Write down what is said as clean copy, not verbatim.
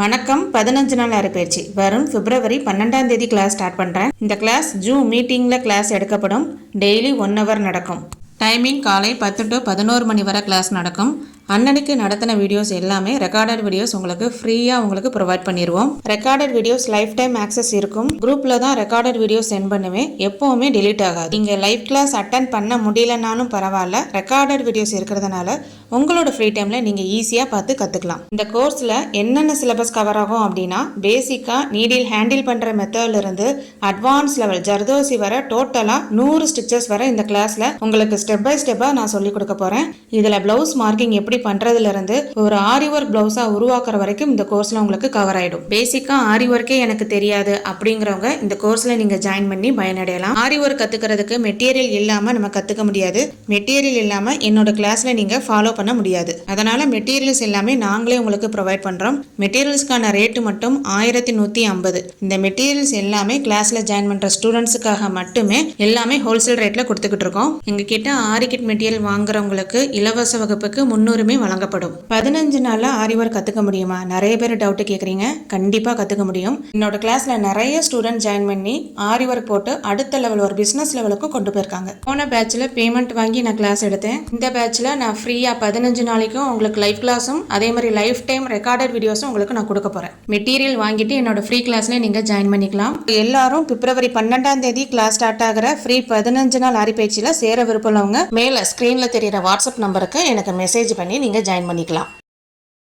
வணக்கம். 15 நாள் அரைப்பயிற்சி வரும் பிப்ரவரி 12ஆம் தேதி கிளாஸ் ஸ்டார்ட் பண்ணுறேன். இந்த கிளாஸ் ஜூம் மீட்டிங்கில் கிளாஸ் எடுக்கப்படும். டெய்லி 1 hour நடக்கும். டைமிங் காலை 10 to 11 மணி வரை கிளாஸ் நடக்கும். அன்னன்னைக்கு நடத்தின வீடியோஸ் எல்லாமே ரெக்கார்டட் வீடியோஸ் உங்களுக்கு ஃப்ரீயாக உங்களுக்கு ப்ரொவைட் பண்ணிடுவோம். Recorded videos life time access இருக்கும். குரூப்பில் தான் ரெக்கார்டட் வீடியோஸ் சென்ட் பண்ணுவேன். எப்போவுமே டெலீட் ஆகாது. நீங்கள் லைவ் கிளாஸ் அட்டன் பண்ண முடியலனாலும் பரவாயில்ல, ரெக்கார்டட் வீடியோஸ் இருக்கிறதுனால உங்களோட ஃப்ரீ டைமில் நீங்கள் ஈஸியாக பார்த்து கற்றுக்கலாம். இந்த கோர்ஸில் என்னென்ன சிலபஸ் கவர் ஆகும் அப்படின்னா, பேசிக்காக நீடில் ஹேண்டில் பண்ணுற மெத்தட்லேருந்து அட்வான்ஸ் லெவல் ஜர்தோசி வர டோட்டலாக 100 ஸ்டிச்சஸ் வரை இந்த கிளாஸில் உங்களுக்கு ஸ்டெப் பை ஸ்டெப்பாக நான் சொல்லிக் கொடுக்க போகிறேன். இதில் ப்ளவுஸ் மார்க்கிங் எப்படி பண்றதுல இருந்து ஒரு ஆரி ஒர்க் பிளவுஸா உருவாக்குற வரைக்கும் இந்த கோர்ஸ்ல உங்களுக்கு கவர் ஆயிடும். பேசிக்கா ஆரி ஒர்க்கே எனக்கு தெரியாது அப்படிங்கிறவங்க இந்த கோர்ஸ்ல நீங்க ஜாயின் பண்ணி பயனடையலாம். ஆரி ஒர்க் கத்துக்கிறதுக்கு மெட்டீரியல் இல்லாம நம்ம கத்துக்க முடியாது. மெட்டீரியல் இல்லாம என்னோட கிளாஸ்ல நீங்க ஃபாலோ பண்ண முடியாது. அதனால மெட்டீரியல்ஸ் எல்லாமே நாங்களே உங்களுக்கு ப்ரொவைட் பண்றோம். மெட்டீரியல்ஸ்க்கான ரேட்டு மட்டும் 1150. இந்த மெட்டீரியல்ஸ் எல்லாமே கிளாஸ்ல ஜாயின் பண்ற ஸ்டூடெண்ட்ஸுக்காக மட்டுமே எல்லாமே ஹோல்சேல் ரேட்ல கொடுத்துக்கிட்டு இருக்கோம். எங்க கிட்ட ஆரி கிட் மெட்டீரியல் வாங்குறவங்களுக்கு இலவச வகுப்புக்கு முன்னுரிமை வழங்கப்படும். 15 நாள்ல ஆரி ஒர்க் கத்துக்க முடியுமா? நிறைய பேர் டவுட் கேக்குறீங்க. கண்டிப்பா கத்துக்க முடியும். என்னோட கிளாஸ்ல நிறைய ஸ்டூடெண்ட் ஜாயின் பண்ணி ஆரி ஒர்க் போட்டு அடுத்த லெவல் ஒரு பிசினஸ் லெவலுக்கும் கொண்டு போயிருக்காங்க. போன பேட்ச்ல பேமெண்ட் வாங்கி நான் கிளாஸ் எடுத்தேன். இந்த பேட்ச்ல நான் ஃப்ரீயா 15 நாளைக்கும் உங்களுக்கு லைவ் கிளாஸும் அதே மாதிரி லைஃப் டைம் ரெக்கார்டட் வீடியோஸும் உங்களுக்கு நான் கொடுக்க போறேன். மெட்டீரியல் வாங்கிட்டு என்னோட ஃப்ரீ கிளாஸ்ல நீங்க ஜாயின் பண்ணிக்கலாம். எல்லாரும் பிப்ரவரி 12ஆம் தேதி கிளாஸ் ஸ்டார்ட் ஆகிற ஃப்ரீ 15 நாள் ஆரி பயிற்சியில சேர விருப்பம் உள்ளவங்க மேல ஸ்கிரீன்ல தெரியுற வாட்ஸ்அப் நம்பருக்கு எனக்கு மெசேஜ் பண்ணி நீங்க ஜாயின் பண்ணிக்கலாம்.